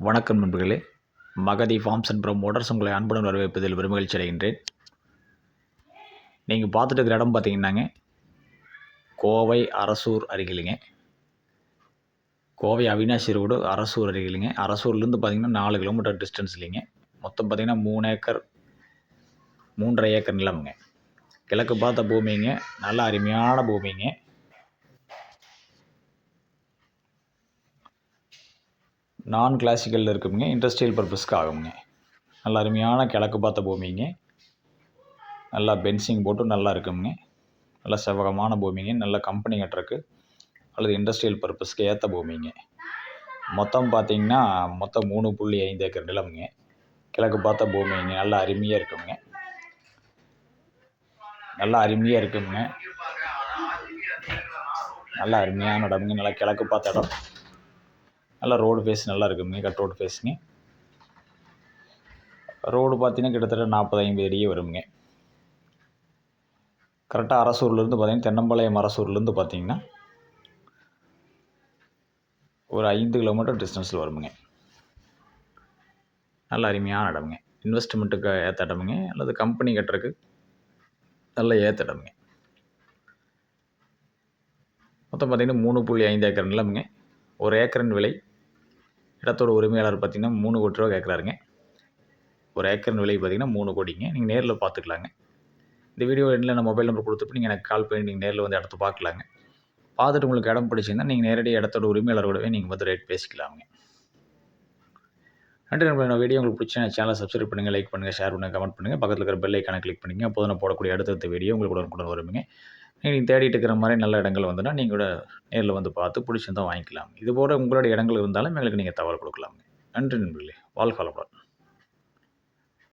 வணக்கம் நண்பர்களே. Magadhi forms and promoters உங்களை அன்புடன் வரவேற்பதில் பெருமகிழ்ச்சி அடைகின்றேன். நீங்கள் பார்த்துட்டு இருக்கிற இடம் பார்த்தீங்கன்னாங்க, கோவை அரசூர் அருகிலுங்க. கோவை அவினாசி ரோடு அரசூர் அருகிலுங்க. அரசூர்லேருந்து பார்த்தீங்கன்னா 4 கிலோமீட்டர் டிஸ்டன்ஸ் இல்லைங்க. மொத்தம் பார்த்தீங்கன்னா 3 ஏக்கர் 3.5 ஏக்கர் நிலமுங்க. கிழக்கு பார்த்த பூமிங்க, நல்ல அருமையான பூமிங்க. நான் கிளாசிக்கலில் இருக்குங்க, இண்டஸ்ட்ரியல் பர்பஸ்க்கு ஆகுங்க. நல்ல அருமையான கிழக்கு பார்த்த பூமிங்க. நல்லா பென்சிங் போட்டு நல்லா இருக்குங்க. நல்ல செவ்வகமான பூமிங்க. நல்ல கம்பெனி கட்டுறக்கு அல்லது இண்டஸ்ட்ரியல் பர்பஸ்க்கு ஏற்ற பூமிங்க. மொத்தம் பார்த்தீங்கன்னா 3.5 ஏக்கர் நிலமுங்க. கிழக்கு பார்த்த பூமிங்க. நல்லா அருமையாக இருக்குங்க. நல்லா அருமையான இடமுங்க. நல்லா கிழக்கு பார்த்த இடம். நல்லா ரோடு ஃபேஸ் நல்லா இருக்குங்க. Cut road ஃபேஸுங்க. ரோடு பார்த்தீங்கன்னா கிட்டத்தட்ட 40-50 அடியே வருங்க. கரெக்டாக அரசூர்லேருந்து பார்த்தீங்கன்னா தென்னம்பாளையம் அரசூர்லேருந்து பார்த்தீங்கன்னா ஒரு 5 கிலோமீட்டர் டிஸ்டன்ஸில் வருமுங்க. நல்ல அருமையான இடமுங்க. இன்வெஸ்ட்மெண்ட்டுக்கு ஏற்ற இடமுங்க, அல்லது கம்பெனி கட்டுறக்கு நல்ல ஏற்ற இடமுங்க. மொத்தம் பார்த்திங்கன்னா 3.5 ஏக்கர் நிலமுங்க. ஒரு ஏக்கரின் விலை, இடத்தோட உரிமையாளர் பார்த்திங்கன்னா 3 கோடி ரூபா கேட்குறாருங்க. ஒரு ஏக்கரின் விலை பார்த்திங்கன்னா 3 கோடிங்க. நீங்கள் நேரில் பார்த்துக்கலாங்க. இந்த வீடியோ எண்டில் நான் மொபைல் நம்பர் கொடுத்துட்டு நீங்கள் எனக்கு கால் பண்ணி நீங்கள் நேரில் வந்து இடத்த பார்க்கலாங்க. பார்த்துட்டு உங்களுக்கு இடம் பிடிச்சிருந்தால் நீங்கள் நேரடியாக இடத்தோட உரிமையாளரோடவே நீங்கள் வந்து ரேட் பேசிக்கலாமுங்க. நன்றி நண்பர்களே. வீடியோ உங்களுக்கு பிடிச்சா சேனலை சப்ஸ்கிரைப் பண்ணுங்கள், லைக் பண்ணுங்கள், ஷேர் பண்ணுங்கள், கமெண்ட் பண்ணுங்கள். பக்கத்தில் இருக்கிற பெல் ஐக்கானை கிளிக் பண்ணிங்க. அப்போது நான் போடக்கூடிய அடுத்தடுத்த வீடியோ உங்களுக்கு உடனுக்குடன் வருவீங்க. நீங்கள் தேடிட்டு இருக்கிற மாதிரி நல்ல இடங்கள் வந்துன்னா நீங்கள் கூட நேரில் வந்து பார்த்து பிடிச்சிருந்தால் வாங்கிக்கலாம். இதுபோல் உங்களுடைய இடங்கள் இருந்தாலும் எங்களுக்கு நீங்கள் தகவல் கொடுக்கலாமுங்க. நன்றி நண்பர்களே. வாழ்க வளமுடன்.